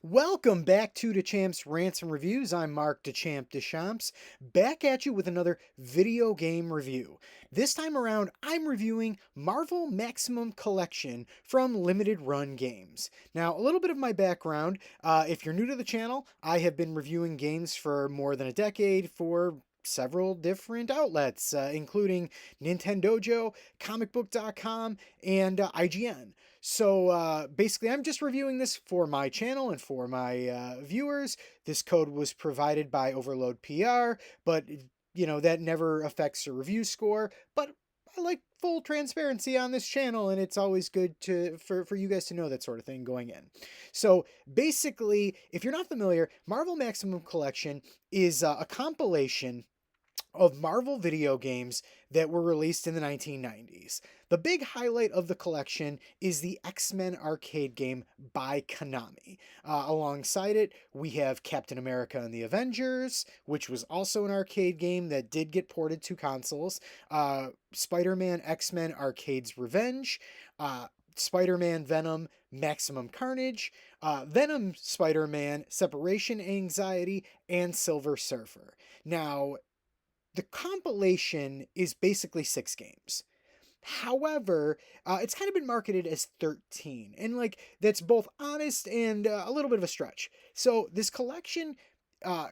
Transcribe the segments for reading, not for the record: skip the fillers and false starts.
Welcome back to Dechamp's Rants and Reviews. I'm Mark Dechamp Deschamps, back at you with another video game review. This time around, I'm reviewing Marvel Maximum Collection from Limited Run Games. Now, a little bit of my background. If you're new to the channel, I have been reviewing games for more than a decade for several different outlets, including Nintendojo, comicbook.com, and IGN. So basically, I'm just reviewing this for my channel and for my viewers. This code was provided by Overload PR, but that never affects the review score. But I like full transparency on this channel, and it's always good for you guys to know that sort of thing going in. So basically, if you're not familiar, Marvel Maximum Collection is a compilation of Marvel video games that were released in the 1990s. The big highlight of the collection is the X-Men arcade game by Konami. Alongside it, we have Captain America and the Avengers, which was also an arcade game that did get ported to consoles. Spider-Man X-Men Arcade's Revenge, Spider-Man Venom Maximum Carnage, Venom Spider-Man Separation Anxiety, and Silver Surfer. Now, the compilation is basically 6 games. However, it's kind of been marketed as 13, and that's both honest and a little bit of a stretch. So this collection uh,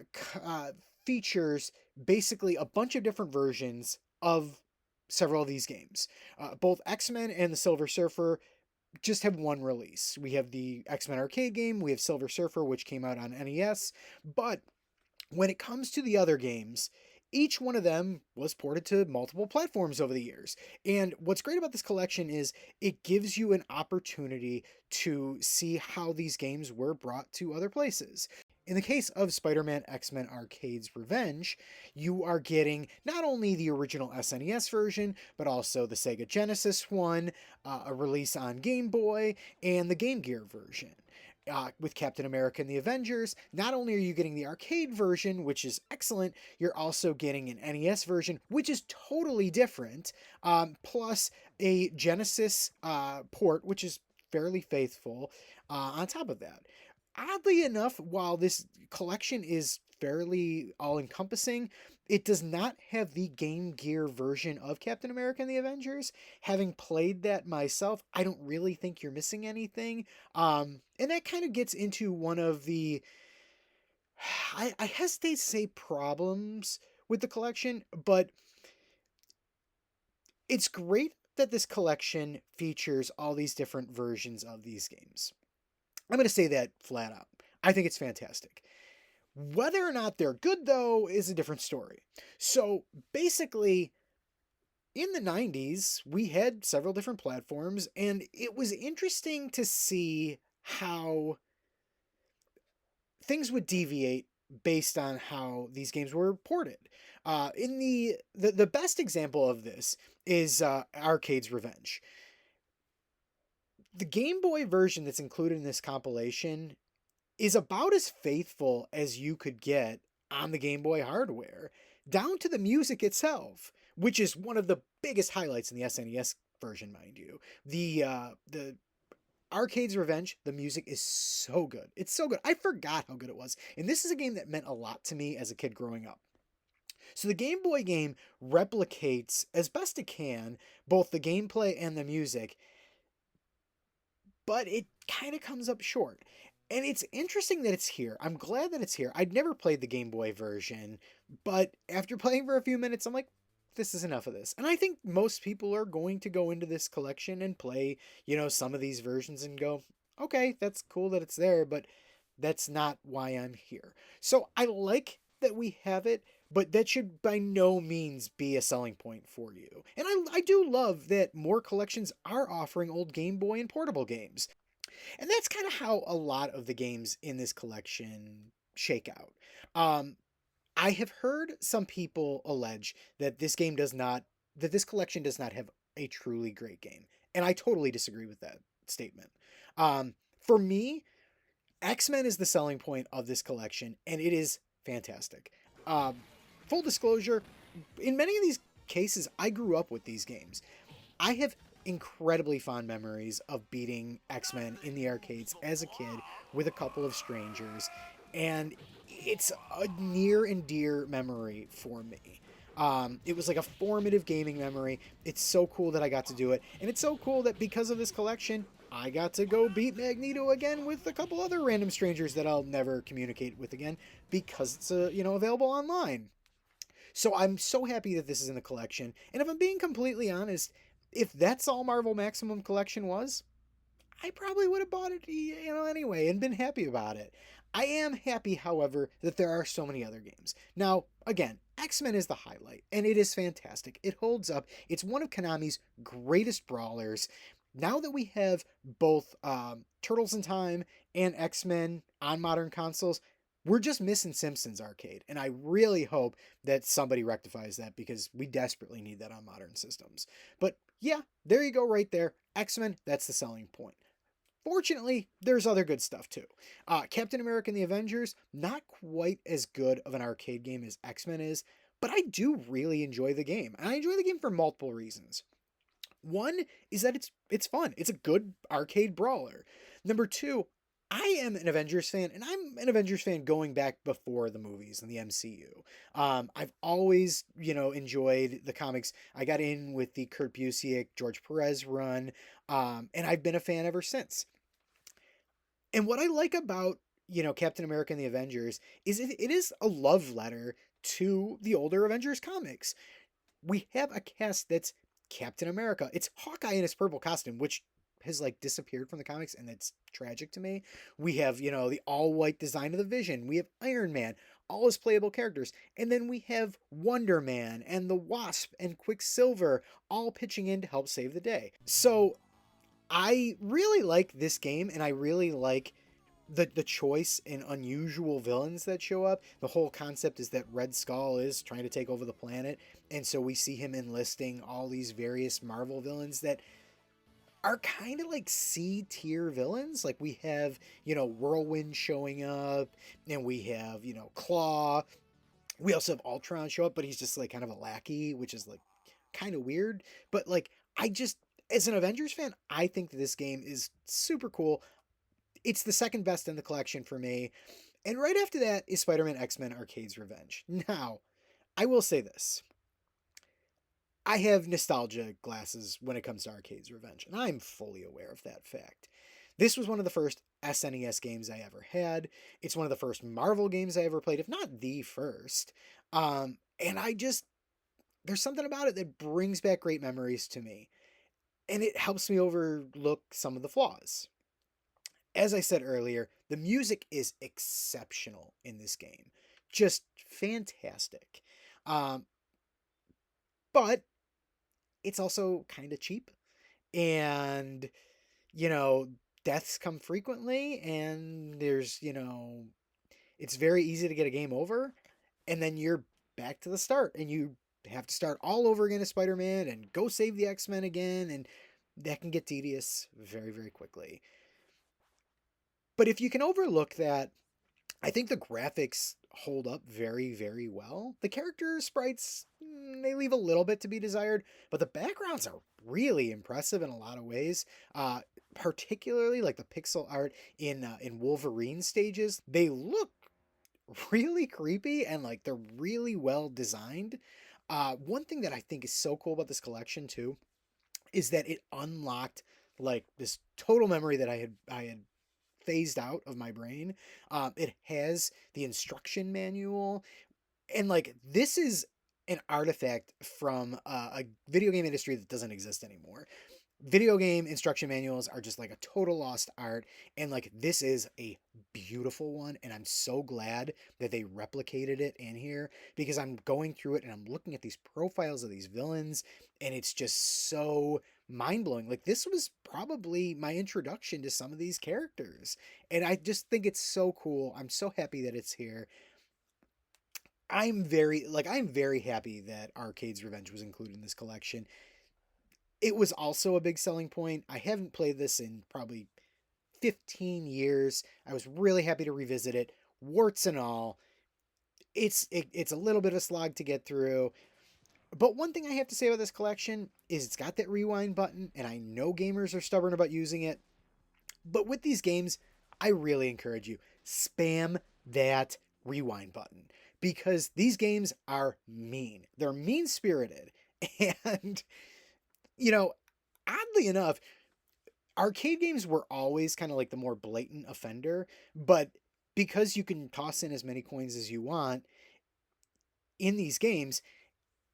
features basically a bunch of different versions of several of these games. Both X-Men and the Silver Surfer just have one release. We have the X-Men arcade game, we have Silver Surfer, which came out on NES, but when it comes to the other games, each one of them was ported to multiple platforms over the years. And what's great about this collection is it gives you an opportunity to see how these games were brought to other places. In the case of Spider-Man X-Men Arcade's Revenge, you are getting not only the original SNES version, but also the Sega Genesis one, a release on Game Boy, and the Game Gear version. With Captain America and the Avengers, not only are you getting the arcade version, which is excellent, you're also getting an NES version, which is totally different, plus a Genesis port, which is fairly faithful on top of that. Oddly enough, while this collection is fairly all encompassing, it does not have the Game Gear version of Captain America and the Avengers. Having played that myself, I don't really think you're missing anything. And that kind of gets into one of the, I hesitate to say problems with the collection, but it's great that this collection features all these different versions of these games. I'm going to say that flat out. I think it's fantastic. Whether or not they're good, though, is a different story. So basically, in the 90s, we had several different platforms, and it was interesting to see how things would deviate based on how these games were ported. In the best example of this is Arcade's Revenge. The Game Boy version that's included in this compilation is about as faithful as you could get on the Game Boy hardware, down to the music itself, which is one of the biggest highlights in the SNES version, mind you. The Arcade's Revenge, the music is so good. It's so good. I forgot how good it was. And this is a game that meant a lot to me as a kid growing up. So the Game Boy game replicates as best it can both the gameplay and the music, but it kind of comes up short. And it's interesting that it's here. I'm glad that it's here. I'd never played the Game Boy version, but after playing for a few minutes, I'm like, this is enough of this. And I think most people are going to go into this collection and play, some of these versions and go, okay, that's cool that it's there, but that's not why I'm here. So I like that we have it, but that should by no means be a selling point for you. And I do love that more collections are offering old Game Boy and portable games. And that's kind of how a lot of the games in this collection shake out. Um, I have heard some people allege that this collection does not have a truly great game. And I totally disagree with that statement. For me, X-Men is the selling point of this collection, and it is fantastic. Um, Full disclosure, in many of these cases, I grew up with these games. I have incredibly fond memories of beating X-Men in the arcades as a kid with a couple of strangers, and it's a near and dear memory for me. It was like a formative gaming memory. It's so cool that I got to do it, and it's so cool that because of this collection, I got to go beat Magneto again with a couple other random strangers that I'll never communicate with again because it's available online. So I'm so happy that this is in the collection. And if I'm being completely honest, if that's all Marvel Maximum Collection was, I probably would have bought it, anyway, and been happy about it. I am happy, however, that there are so many other games. Now, again, X-Men is the highlight, and it is fantastic. It holds up. It's one of Konami's greatest brawlers. Now that we have both Turtles in Time and X-Men on modern consoles, we're just missing Simpsons Arcade, and I really hope that somebody rectifies that because we desperately need that on modern systems. But yeah, there you go right there. X-Men, that's the selling point. Fortunately, there's other good stuff too. Captain America and the Avengers, not quite as good of an arcade game as X-Men is, but I do really enjoy the game. And I enjoy the game for multiple reasons. One is that it's fun. It's a good arcade brawler. Number two, I am an Avengers fan, and I'm an Avengers fan going back before the movies and the MCU. I've always, enjoyed the comics. I got in with the Kurt Busiek, George Perez run, and I've been a fan ever since. And what I like about, Captain America and the Avengers is it is a love letter to the older Avengers comics. We have a cast that's Captain America. It's Hawkeye in his purple costume, which has like disappeared from the comics, and it's tragic to me. We have, the all-white design of the Vision. We have Iron Man, all his playable characters. And then we have Wonder Man and the Wasp and Quicksilver all pitching in to help save the day. So I really like this game, and I really like the choice in unusual villains that show up. The whole concept is that Red Skull is trying to take over the planet, and so we see him enlisting all these various Marvel villains that are kind of like C tier villains. Like we have, Whirlwind showing up, and we have, Claw. We also have Ultron show up, but he's just like kind of a lackey, which is like kind of weird. But like, as an Avengers fan, I think that this game is super cool. It's the second best in the collection for me. And right after that is Spider-Man X-Men Arcade's Revenge. Now, I will say this. I have nostalgia glasses when it comes to Arcade's Revenge, and I'm fully aware of that fact. This was one of the first SNES games I ever had. It's one of the first Marvel games I ever played, if not the first. And there's something about it that brings back great memories to me, and it helps me overlook some of the flaws. As I said earlier, the music is exceptional in this game. Just fantastic. But it's also kind of cheap. And, deaths come frequently. And there's, it's very easy to get a game over. And then you're back to the start. And you have to start all over again as Spider-Man and go save the X-Men again. And that can get tedious very, very quickly. But if you can overlook that, I think the graphics hold up very, very well. The character sprites, they leave a little bit to be desired, but the backgrounds are really impressive in a lot of ways. Particularly like the pixel art in Wolverine stages. They look really creepy and like they're really well designed. One thing that I think is so cool about this collection too is that it unlocked like this total memory that I had phased out of my brain. It has the instruction manual, and like this is an artifact from a video game industry that doesn't exist anymore. Video game instruction manuals are just like a total lost art, and like this is a beautiful one, and I'm so glad that they replicated it in here because I'm going through it and I'm looking at these profiles of these villains, and it's just so mind-blowing. Like this was probably my introduction to some of these characters, and I just think it's so cool. I'm so happy that it's here. I'm very happy that Arcade's Revenge was included in this collection. It was also a big selling point. I haven't played this in probably 15 years. I was really happy to revisit it, warts and all. It's a little bit of a slog to get through, But one thing I have to say about this collection is it's got that rewind button, and I know gamers are stubborn about using it. But with these games, I really encourage you, spam that rewind button because these games are mean. They're mean spirited. And, you know, oddly enough, arcade games were always kind of like the more blatant offender, but because you can toss in as many coins as you want in these games,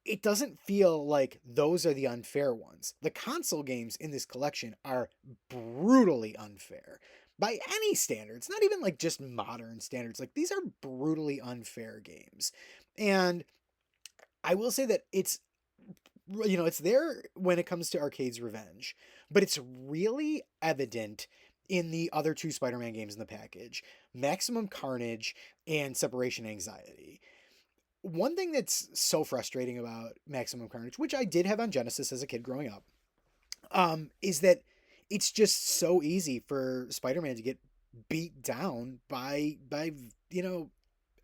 it doesn't feel like those are the unfair ones. The console games in this collection are brutally unfair by any standards, not even like just modern standards. Like these are brutally unfair games. And I will say that it's there when it comes to Arcade's Revenge, but it's really evident in the other two Spider-Man games in the package, Maximum Carnage and Separation Anxiety. One thing that's so frustrating about Maximum Carnage, which I did have on Genesis as a kid growing up, is that it's just so easy for Spider-Man to get beat down by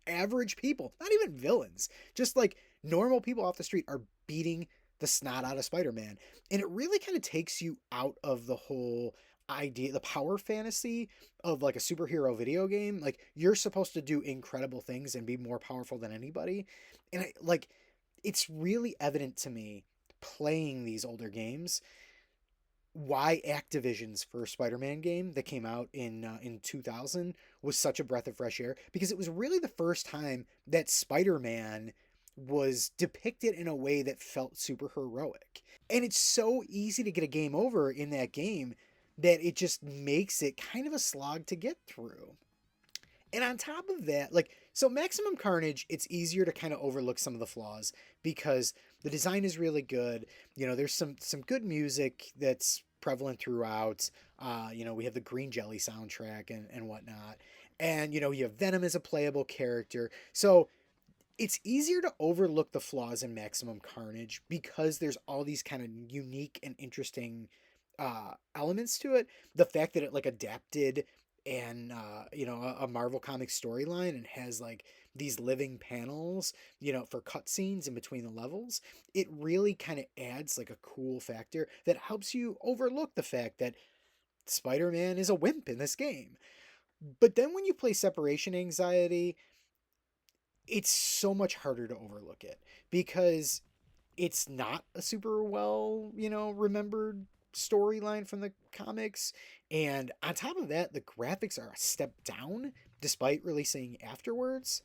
average people, not even villains, just like normal people off the street are beating the snot out of Spider-Man. And it really kind of takes you out of the whole idea, the power fantasy of like a superhero video game. Like you're supposed to do incredible things and be more powerful than anybody. And it's really evident to me playing these older games why Activision's first Spider-Man game that came out in 2000 was such a breath of fresh air, because it was really the first time that Spider-Man was depicted in a way that felt super heroic. And it's so easy to get a game over in that game that it just makes it kind of a slog to get through. And on top of that, like, so Maximum Carnage, it's easier to kind of overlook some of the flaws because the design is really good. There's some good music that's prevalent throughout. We have the Green Jelly soundtrack and whatnot. And, you have Venom as a playable character. So it's easier to overlook the flaws in Maximum Carnage because there's all these kind of unique and interesting elements to it. The fact that it like adapted and a Marvel comic storyline and has like these living panels, for cutscenes in between the levels, it really kind of adds like a cool factor that helps you overlook the fact that Spider-Man is a wimp in this game. But then when you play Separation Anxiety, it's so much harder to overlook it because it's not a super well, remembered storyline from the comics. And on top of that, the graphics are a step down despite releasing afterwards.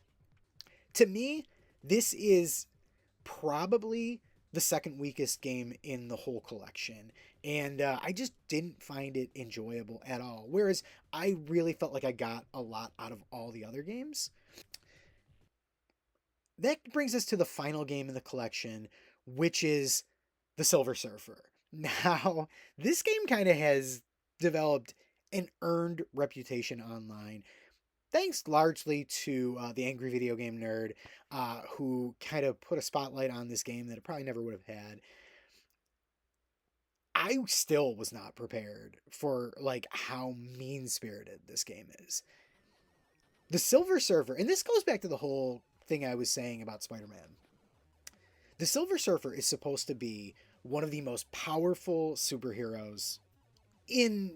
To me, this is probably the second weakest game in the whole collection. And I just didn't find it enjoyable at all. Whereas I really felt like I got a lot out of all the other games. That brings us to the final game in the collection, which is the Silver Surfer. Now, this game kind of has developed an earned reputation online, thanks largely to the Angry Video Game Nerd, who kind of put a spotlight on this game that it probably never would have had. I still was not prepared for like how mean-spirited this game is. The Silver Surfer, and this goes back to the whole thing I was saying about Spider-Man. The Silver Surfer is supposed to be one of the most powerful superheroes in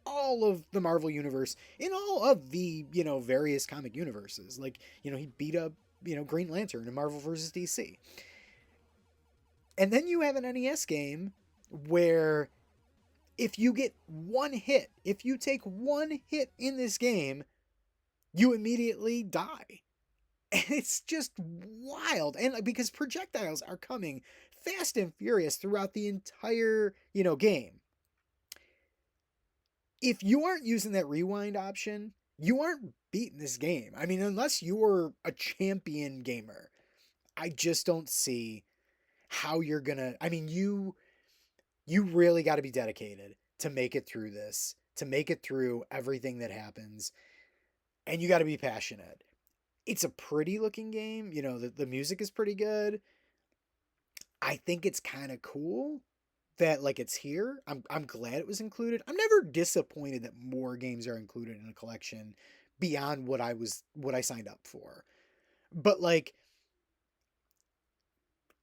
all of the Marvel universe, in all of the, various comic universes. Like, he beat up, Green Lantern in Marvel vs. DC. And then you have an NES game where if you get one hit, if you take one hit in this game, you immediately die. And it's just wild. And because projectiles are coming fast and furious throughout the entire, game. If you aren't using that rewind option, you aren't beating this game. I mean, unless you're a champion gamer, I just don't see how you're gonna. I mean, you really got to be dedicated to make it through this, to make it through everything that happens, and you got to be passionate. It's a pretty looking game. The music is pretty good. I think it's kind of cool that like it's here. I'm glad it was included. I'm never disappointed that more games are included in a collection beyond what I signed up for. But like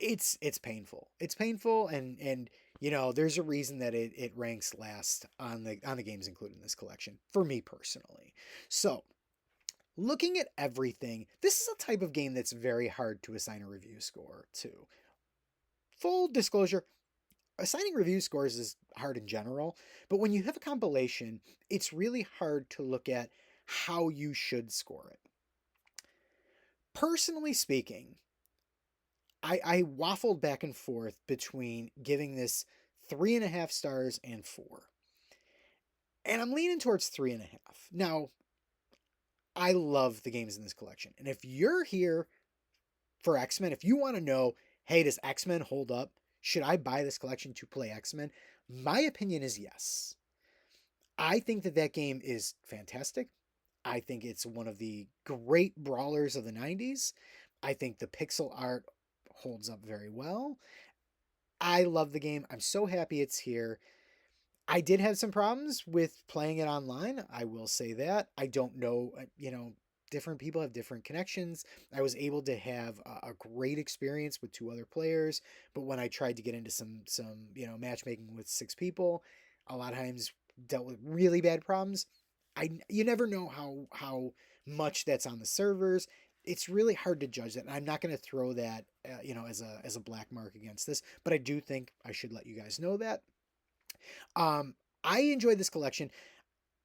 it's painful. It's painful, and you know, there's a reason that it ranks last on the games included in this collection for me personally. So, looking at everything, this is a type of game that's very hard to assign a review score to. Full disclosure, assigning review scores is hard in general, but when you have a compilation, it's really hard to look at how you should score it. Personally speaking, I waffled back and forth between giving this 3.5 stars and 4. And I'm leaning towards 3.5. Now, I love the games in this collection. And if you're here for X-Men, if you want to know, hey, does X-Men hold up? Should I buy this collection to play X-Men? My opinion is yes. I think that that game is fantastic. I think it's one of the great brawlers of the 90s. I think the pixel art holds up very well. I love the game. I'm so happy it's here. I did have some problems with playing it online. I will say that. I don't know, you know, different people have different connections. I was able to have a great experience with 2 other players, but when I tried to get into some you know, matchmaking with 6 people, a lot of times dealt with really bad problems. You never know how much that's on the servers. It's really hard to judge that. And I'm not going to throw that you know, as a black mark against this, but I do think I should let you guys know that. I enjoyed this collection.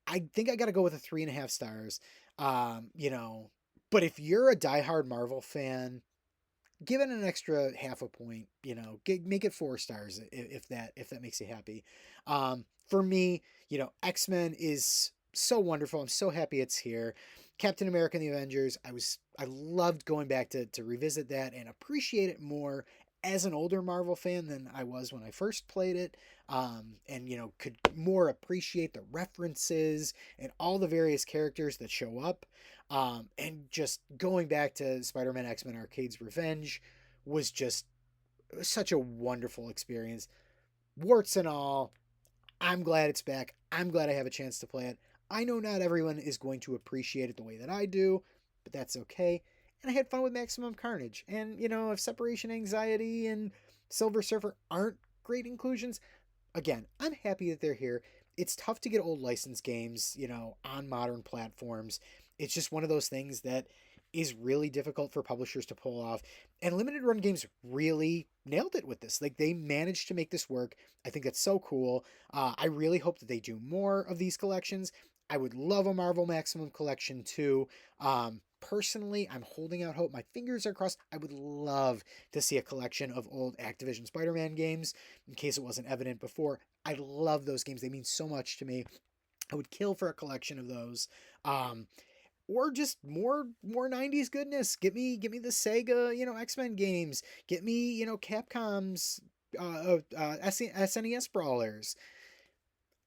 I think I got to go with a 3.5 stars. You know, but if you're a diehard Marvel fan, give it an extra half a point. You know, make it 4 stars if that makes you happy. For me, you know, X-Men is so wonderful. I'm so happy it's here. Captain America and the Avengers, I loved going back to revisit that and appreciate it more as an older Marvel fan than I was when I first played it. And you know, could more appreciate the references and all the various characters that show up. And just going back to Spider-Man X-Men Arcade's Revenge was just such a wonderful experience. Warts and all, I'm glad it's back. I'm glad I have a chance to play it. I know not everyone is going to appreciate it the way that I do, but that's okay. And I had fun with Maximum Carnage. And, you know, if Separation Anxiety and Silver Surfer aren't great inclusions, again, I'm happy that they're here. It's tough to get old licensed games, you know, on modern platforms. It's just one of those things that is really difficult for publishers to pull off. And Limited Run Games really nailed it with this. Like, they managed to make this work. I think that's so cool. I really hope that they do more of these collections. I would love a Marvel Maximum collection too. Personally, I'm holding out hope. My fingers are crossed. I would love to see a collection of old Activision Spider-Man games, in case it wasn't evident before. I love those games. They mean so much to me. I would kill for a collection of those. Or just more 90s goodness. Get me the Sega, you know, X-Men games. Get me, you know, Capcom's SNES brawlers.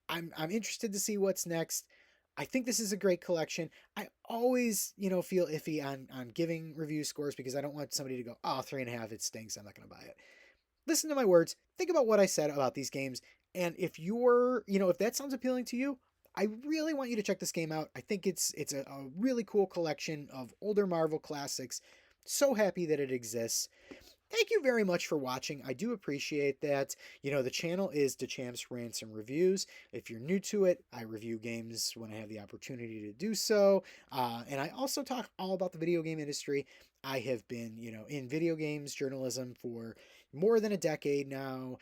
I'm interested to see what's next. I think this is a great collection. I always, you know, feel iffy on giving review scores because I don't want somebody to go, oh, 3.5, it stinks, I'm not going to buy it. Listen to my words. Think about what I said about these games. And if you're, you know, if that sounds appealing to you, I really want you to check this game out. I think it's a really cool collection of older Marvel classics. So happy that it exists. Thank you very much for watching. I do appreciate that. You know, the channel is DeChamps Rants and Reviews. If you're new to it, I review games when I have the opportunity to do so. And I also talk all about the video game industry. I have been, you know, in video games journalism for more than a decade now.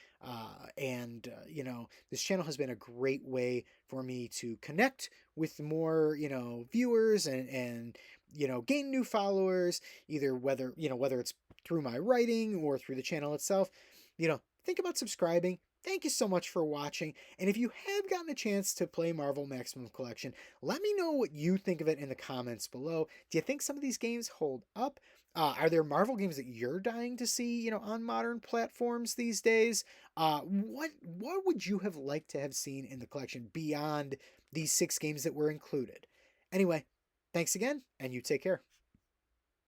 You know, this channel has been a great way for me to connect with more, you know, viewers and you know, gain new followers, either whether it's through my writing or through the channel itself. You know, think about subscribing. Thank you so much for watching. And if you have gotten a chance to play Marvel Maximum Collection, let me know what you think of it in the comments below. Do you think some of these games hold up? Are there Marvel games that you're dying to see, you know, on modern platforms these days? What would you have liked to have seen in the collection beyond these 6 games that were included? Anyway, thanks again, and you take care.